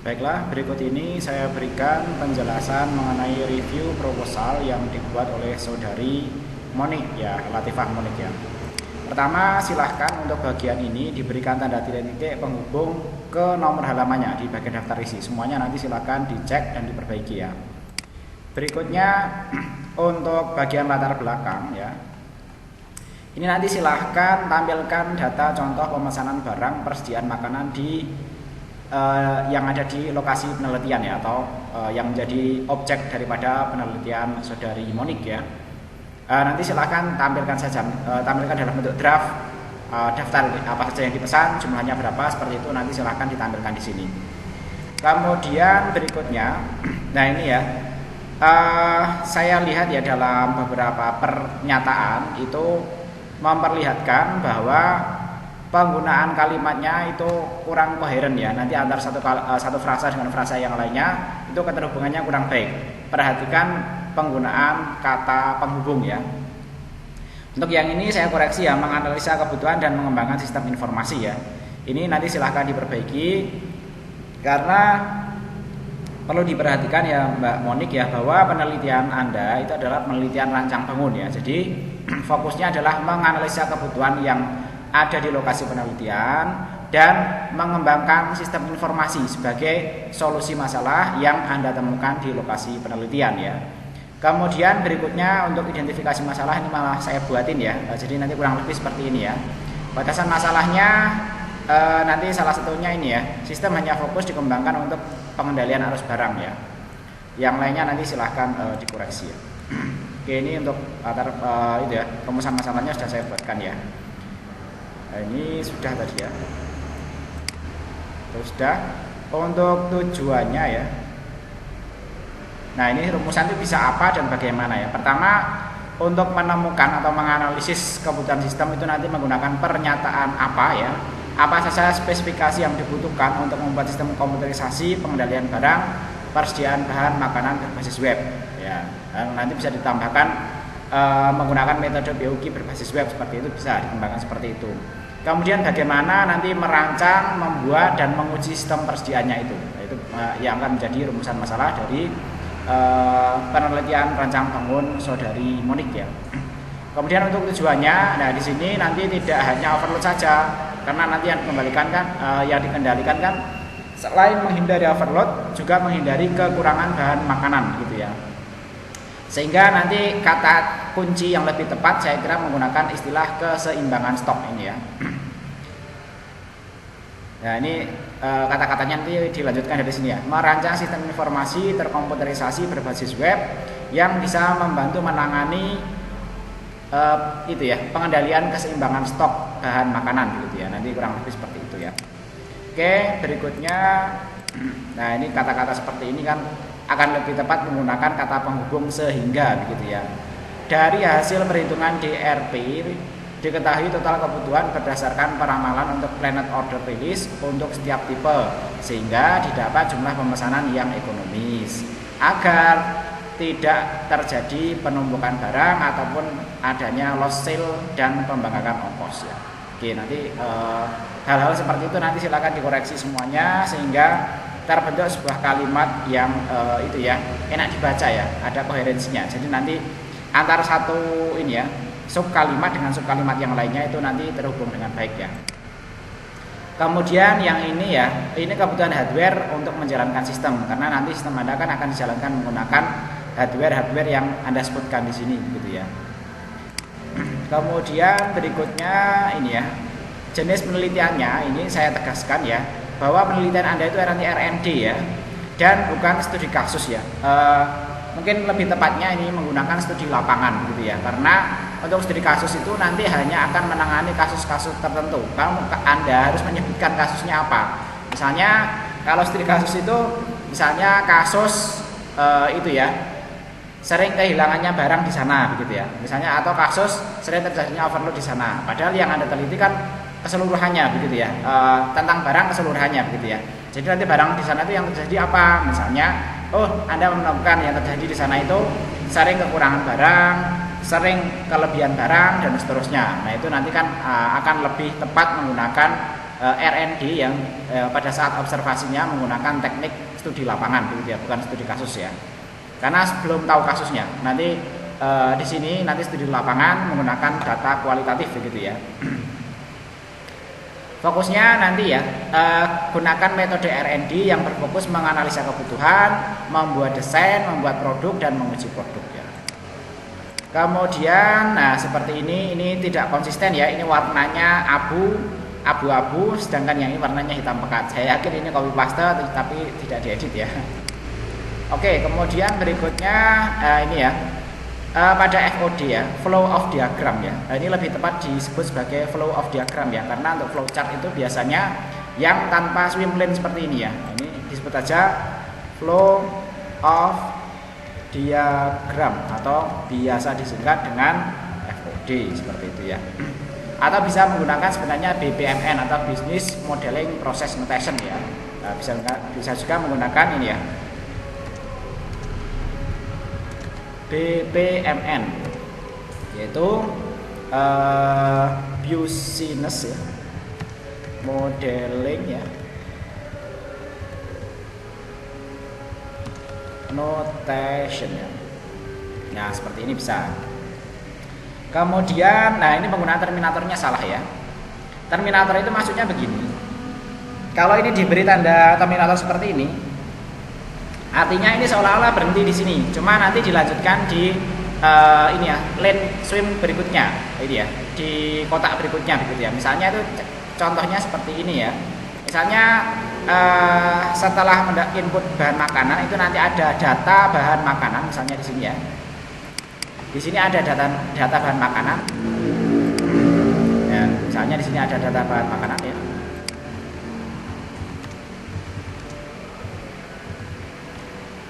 Baiklah, berikut ini saya berikan penjelasan mengenai review proposal yang dibuat oleh saudari Monik ya, Latifah Monik ya. Pertama, silahkan untuk bagian ini diberikan tanda titik penghubung ke nomor halamannya di bagian daftar isi. Semuanya nanti silahkan dicek dan diperbaiki ya. Berikutnya untuk bagian latar belakang ya. Ini nanti silahkan tampilkan data contoh pemesanan barang persediaan makanan di yang ada di lokasi penelitian ya, atau yang menjadi objek daripada penelitian saudari Monik ya. Nanti silahkan tampilkan saja, tampilkan dalam bentuk draft daftar apa saja yang dipesan, jumlahnya berapa, seperti itu nanti silahkan ditampilkan di sini. Kemudian berikutnya, nah ini ya, saya lihat ya dalam beberapa pernyataan itu memperlihatkan bahwa penggunaan kalimatnya itu kurang koheren ya. Nanti antar satu frasa dengan frasa yang lainnya itu keterhubungannya kurang baik. Perhatikan penggunaan kata penghubung ya. Untuk yang ini saya koreksi ya, menganalisa kebutuhan dan mengembangkan sistem informasi ya. Ini nanti silahkan diperbaiki karena perlu diperhatikan ya Mbak Monik ya, bahwa penelitian Anda itu adalah penelitian rancang bangun ya. Jadi fokusnya adalah menganalisa kebutuhan yang ada di lokasi penelitian dan mengembangkan sistem informasi sebagai solusi masalah yang Anda temukan di lokasi penelitian ya. Kemudian berikutnya untuk identifikasi masalah ini malah saya buatin ya. Jadi nanti kurang lebih seperti ini ya. Batasan masalahnya nanti salah satunya ini ya, sistem hanya fokus dikembangkan untuk pengendalian arus barang ya. Yang lainnya nanti silahkan dikoreksi ya. Oke, ini untuk itu ya, rumusan masalahnya sudah saya buatkan ya. Nah, ini sudah tadi ya. Terus sudah untuk tujuannya ya. Nah, ini rumusan itu bisa apa dan bagaimana ya. Pertama, untuk menemukan atau menganalisis kebutuhan sistem itu nanti menggunakan pernyataan apa ya. Apa saja spesifikasi yang dibutuhkan untuk membuat sistem komputerisasi pengendalian barang, persediaan bahan makanan berbasis web ya. Nanti bisa ditambahkan menggunakan metode BUG berbasis web, seperti itu bisa dikembangkan seperti itu. Kemudian bagaimana nanti merancang, membuat dan menguji sistem persediaannya itu yang akan menjadi rumusan masalah dari penelitian rancang bangun saudari Monik ya. Kemudian untuk tujuannya, nah di sini nanti tidak hanya overload saja, karena nanti yang dikendalikan kan selain menghindari overload juga menghindari kekurangan bahan makanan gitu ya. Sehingga nanti kata kunci yang lebih tepat saya kira menggunakan istilah keseimbangan stok ini ya. Nah ini kata-katanya nanti dilanjutkan dari sini ya. Merancang sistem informasi terkomputerisasi berbasis web yang bisa membantu menangani itu ya, pengendalian keseimbangan stok bahan makanan gitu ya. Nanti kurang lebih seperti itu ya. Oke, berikutnya, nah ini kata-kata seperti ini kan akan lebih tepat menggunakan kata penghubung sehingga begitu ya. Dari hasil perhitungan DRP diketahui total kebutuhan berdasarkan peramalan untuk planet order release untuk setiap tipe, sehingga didapat jumlah pemesanan yang ekonomis agar tidak terjadi penumpukan barang ataupun adanya loss sale dan pembangkakan ongkos ya. Oke, nanti hal-hal seperti itu nanti silakan dikoreksi semuanya sehingga terbentuk sebuah kalimat yang itu ya enak dibaca ya, ada koherensinya. Jadi nanti antara satu ini ya, sub kalimat dengan sub kalimat yang lainnya itu nanti terhubung dengan baik ya. Kemudian yang ini ya, ini kebutuhan hardware untuk menjalankan sistem, karena nanti sistem Anda kan akan dijalankan menggunakan hardware yang Anda sebutkan di sini gitu ya. Kemudian berikutnya ini ya, jenis penelitiannya ini saya tegaskan ya, bahwa penelitian Anda itu nanti R&D ya, dan bukan studi kasus ya. Mungkin lebih tepatnya ini menggunakan studi lapangan gitu ya, karena untuk studi kasus itu nanti hanya akan menangani kasus-kasus tertentu. Kalau Anda harus menyebutkan kasusnya apa. Misalnya kalau studi kasus itu misalnya kasus itu ya, sering kehilangannya barang di sana begitu ya. Misalnya atau kasus sering terjadinya overload di sana. Padahal yang Anda teliti kan keseluruhannya begitu ya, tentang barang keseluruhannya begitu ya. Jadi nanti barang di sana itu yang terjadi apa? Misalnya, oh Anda menemukan yang terjadi di sana itu sering kekurangan barang, sering kelebihan barang dan seterusnya. Nah itu nanti kan akan lebih tepat menggunakan R&D yang pada saat observasinya menggunakan teknik studi lapangan begitu ya, bukan studi kasus ya. Karena belum tahu kasusnya. Nanti di sini nanti studi lapangan menggunakan data kualitatif begitu ya. Fokusnya nanti ya gunakan metode R&D yang berfokus menganalisa kebutuhan, membuat desain, membuat produk dan menguji produk ya. Kemudian nah seperti ini tidak konsisten ya. Ini warnanya abu-abu sedangkan yang ini warnanya hitam pekat. Saya yakin ini copy paste tapi tidak diedit ya. Oke, kemudian berikutnya ini ya. Pada FOD ya, flow of diagram ya. Ini lebih tepat disebut sebagai flow of diagram ya, karena untuk flow chart itu biasanya yang tanpa swim lane seperti ini ya. Ini disebut aja flow of diagram atau biasa disingkat dengan FOD seperti itu ya. Atau bisa menggunakan sebenarnya BPMN atau Business Modeling Process Notation ya. Nah, bisa juga menggunakan ini ya. BPMN yaitu business ya, modeling ya, notation ya. Nah seperti ini bisa. Kemudian nah ini penggunaan terminatornya salah ya. Terminator itu maksudnya begini. Kalau ini diberi tanda terminator seperti ini, artinya ini seolah-olah berhenti di sini, cuma nanti dilanjutkan di ini ya, lane swim berikutnya, ini ya, di kotak berikutnya begitu ya. Misalnya itu contohnya seperti ini ya. Misalnya setelah input bahan makanan itu nanti ada data bahan makanan, misalnya di sini ya. Di sini ada data bahan makanan. Ya, misalnya di sini ada data bahan makanan ya.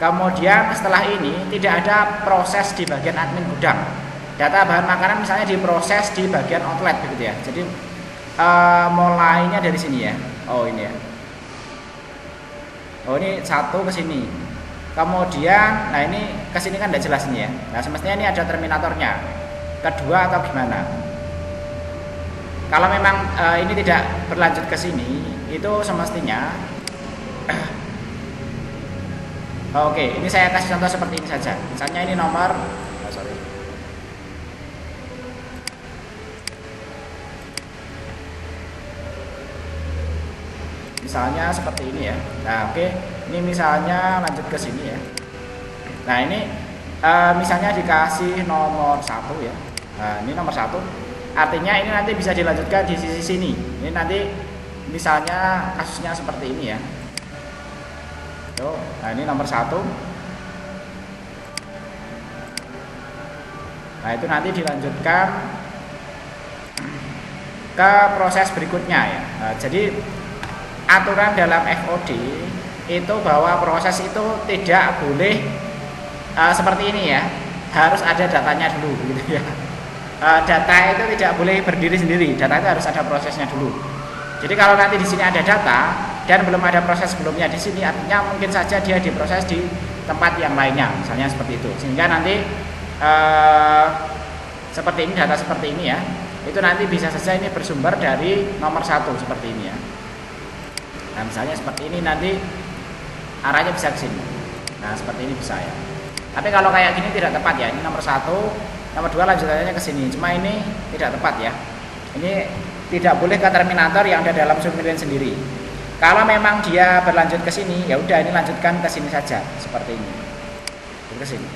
Kemudian setelah ini tidak ada proses di bagian admin gudang. Data bahan makanan misalnya diproses di bagian outlet begitu ya. Jadi mulainya dari sini ya. Oh ini ya. Oh ini satu ke sini. Kemudian nah ini ke sini kan tidak jelas nih ya. Nah semestinya ini ada terminatornya. Kedua atau gimana? Kalau memang ini tidak berlanjut ke sini, itu semestinya Oke, ini saya kasih contoh seperti ini saja. Misalnya ini nomor, misalnya seperti ini ya. Nah, oke, ini misalnya lanjut ke sini ya. Nah, ini misalnya dikasih nomor 1 ya. Nah, ini nomor 1. Artinya ini nanti bisa dilanjutkan di sisi sini. Ini nanti misalnya kasusnya seperti ini ya. Nah ini nomor 1. Nah itu nanti dilanjutkan ke proses berikutnya ya. Nah, jadi aturan dalam FOD itu bahwa proses itu tidak boleh seperti ini ya, harus ada datanya dulu gitu ya. Data itu tidak boleh berdiri sendiri, data itu harus ada prosesnya dulu. Jadi kalau nanti di sini ada data dan belum ada proses sebelumnya di sini, artinya mungkin saja dia diproses di tempat yang lainnya, misalnya seperti itu. Sehingga nanti seperti ini, data seperti ini ya, itu nanti bisa saja ini bersumber dari nomor 1 seperti ini ya. Nah misalnya seperti ini nanti arahnya bisa ke sini. Nah seperti ini bisa ya. Tapi kalau kayak gini tidak tepat ya. Ini nomor 1, nomor 2 lanjutannya ke sini. Cuma ini tidak tepat ya. Ini tidak boleh ke terminator yang ada dalam submarian sendiri. Kalau memang dia berlanjut ke sini, ya udah ini lanjutkan ke sini saja seperti ini. Ke sini.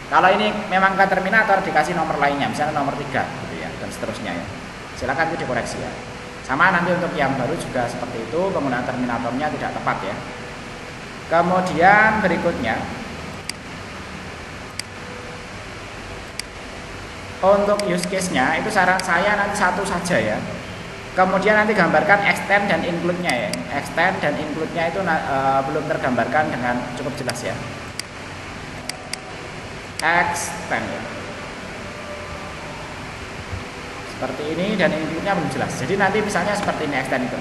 Kalau ini memang ke terminator dikasih nomor lainnya, misalnya nomor 3 gitu ya, dan seterusnya ya. Silakan itu dikoreksi ya. Sama nanti untuk yang baru juga seperti itu, penggunaan terminatornya tidak tepat ya. Kemudian berikutnya untuk use case-nya itu saran saya nanti satu saja ya. Kemudian nanti gambarkan extend dan include-nya ya. Extend dan include-nya itu belum tergambarkan dengan cukup jelas ya. Extend ya. Seperti ini dan include-nya belum jelas. Jadi nanti misalnya seperti ini extend itu.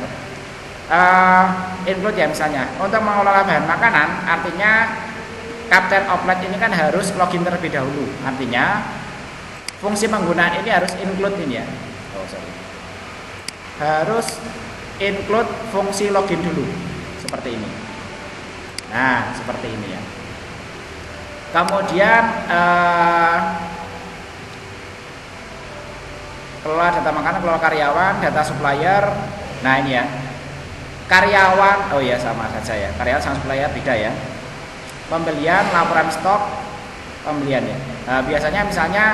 Include ya misalnya untuk mengelola bahan makanan, artinya Captain Outlet ini kan harus login terlebih dahulu. Artinya fungsi penggunaan ini harus include ini ya. Oh sorry. harus include fungsi login dulu seperti ini. Nah, seperti ini ya. Kemudian kelola data makanan, kelola karyawan, data supplier. Nah, ini ya. Karyawan, oh ya sama saja ya. Karyawan sama supplier beda ya. Pembelian, laporan stok, pembelian ya. Nah, biasanya misalnya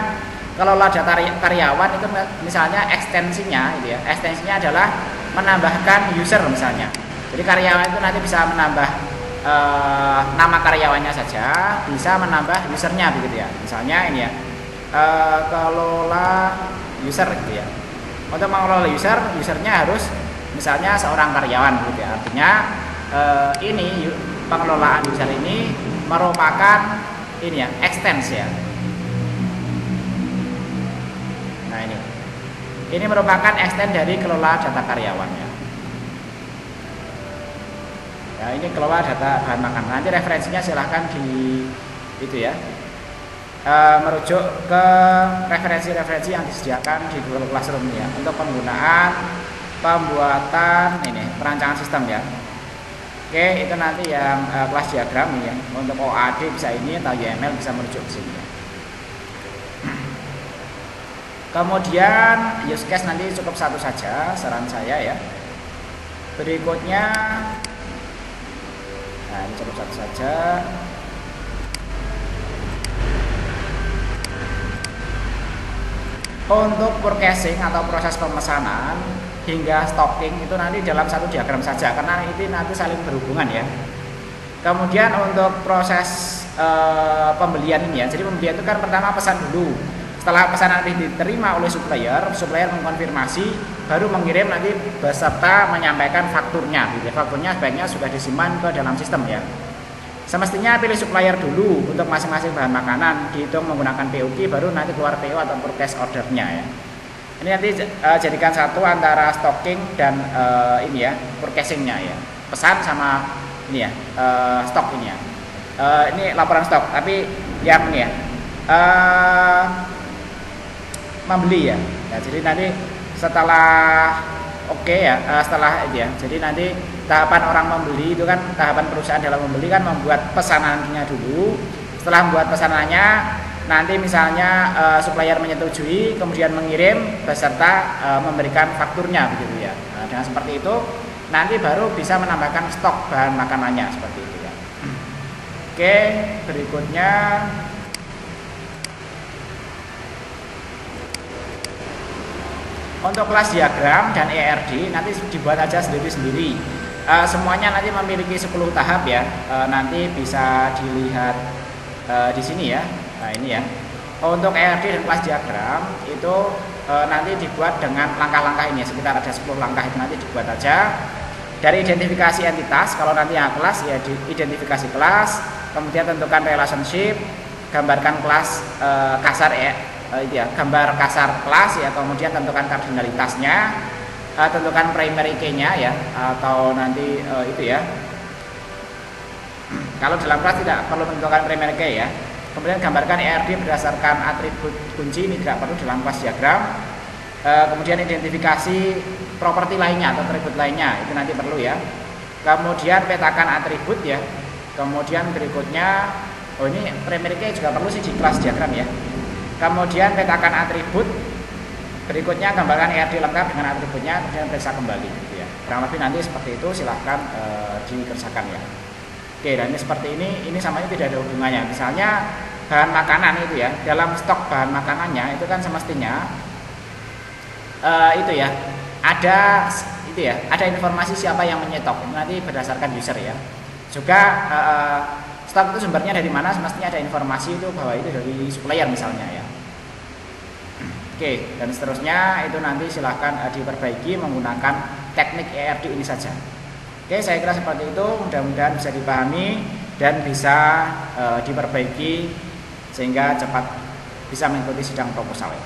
kelola data karyawan itu misalnya ekstensinya gitu ya. Ekstensinya adalah menambahkan user misalnya. Jadi karyawan itu nanti bisa menambah nama karyawannya saja, bisa menambah usernya begitu ya. Misalnya ini ya. Kelola user gitu ya. Untuk mengelola usernya harus misalnya seorang karyawan gitu ya. Artinya ini pengelolaan user ini merupakan ini ya, extends ya. Nah, ini merupakan extend dari kelola data karyawan ya. Ya, ini kelola data bahan makanan. Nanti referensinya silahkan di itu ya. Merujuk ke referensi-referensi yang disediakan di Google Classroom ya untuk penggunaan pembuatan ini perancangan sistem ya. Oke, itu nanti yang kelas diagram ya. Untuk OAD bisa ini atau YML bisa merujuk ke sini ya. Kemudian use case nanti cukup satu saja saran saya ya. Berikutnya, nah ini cukup satu saja. Untuk forecasting atau proses pemesanan hingga stocking itu nanti dalam satu diagram saja karena ini nanti saling berhubungan ya. Kemudian untuk proses pembelian ini ya. Jadi pembelian itu kan pertama pesan dulu. Setelah pesanan diterima oleh supplier mengkonfirmasi baru mengirim nanti beserta menyampaikan fakturnya. Jadi fakturnya sebaiknya sudah disimpan ke dalam sistem ya. Semestinya pilih supplier dulu untuk masing-masing bahan makanan, dihitung menggunakan POQ, baru nanti keluar PO atau purchase ordernya ya. Ini nanti jadikan satu antara stocking dan ini ya, purchasingnya ya. Pesan sama ini ya, stok ini ya. Ini laporan stok, tapi yang ini ya, membeli ya. Nah, jadi nanti setelah setelah itu ya. Jadi nanti tahapan orang membeli itu kan tahapan perusahaan dalam membeli kan membuat pesanannya dulu. Setelah membuat pesanannya nanti misalnya supplier menyetujui kemudian mengirim beserta memberikan fakturnya begitu ya. Nah, dengan seperti itu nanti baru bisa menambahkan stok bahan makanannya seperti itu ya. Oke, berikutnya untuk kelas diagram dan ERD nanti dibuat aja sendiri-sendiri. Semuanya nanti memiliki 10 tahap ya. Nanti bisa dilihat di sini ya. Nah, ini ya. Untuk ERD dan kelas diagram itu nanti dibuat dengan langkah-langkah ini. Sekitar ada 10 langkah itu nanti dibuat aja. Dari identifikasi entitas, kalau nanti yang kelas ya identifikasi kelas, kemudian tentukan relationship, gambarkan kelas kasar ya. Itu ya, gambar kasar kelas ya, kemudian tentukan kardinalitasnya, tentukan primary key-nya ya, atau nanti itu ya. Kalau dalam kelas tidak perlu menentukan primary key ya. Kemudian gambarkan ERD berdasarkan atribut kunci, ini tidak perlu dalam kelas diagram. Kemudian identifikasi properti lainnya atau atribut lainnya, itu nanti perlu ya. Kemudian petakan atribut ya. Kemudian berikutnya, oh ini primary key juga perlu sih di kelas diagram ya. Kemudian petakan atribut, berikutnya gambarkan ERD lengkap dengan atributnya, kemudian periksa kembali gitu ya. Kurang lebih nanti seperti itu, silahkan dikerjakan ya. Oke, dan ini seperti ini sama ini tidak ada hubungannya. Misalnya bahan makanan itu ya, dalam stok bahan makanannya itu kan semestinya itu ya, ada informasi siapa yang menyetok, nanti berdasarkan user ya. Juga stok itu sumbernya dari mana, semestinya ada informasi itu bahwa itu dari supplier misalnya ya. Oke, dan seterusnya itu nanti silahkan diperbaiki menggunakan teknik ERD ini saja. Oke, saya kira seperti itu, mudah-mudahan bisa dipahami dan bisa diperbaiki sehingga cepat bisa mengikuti sidang proposal.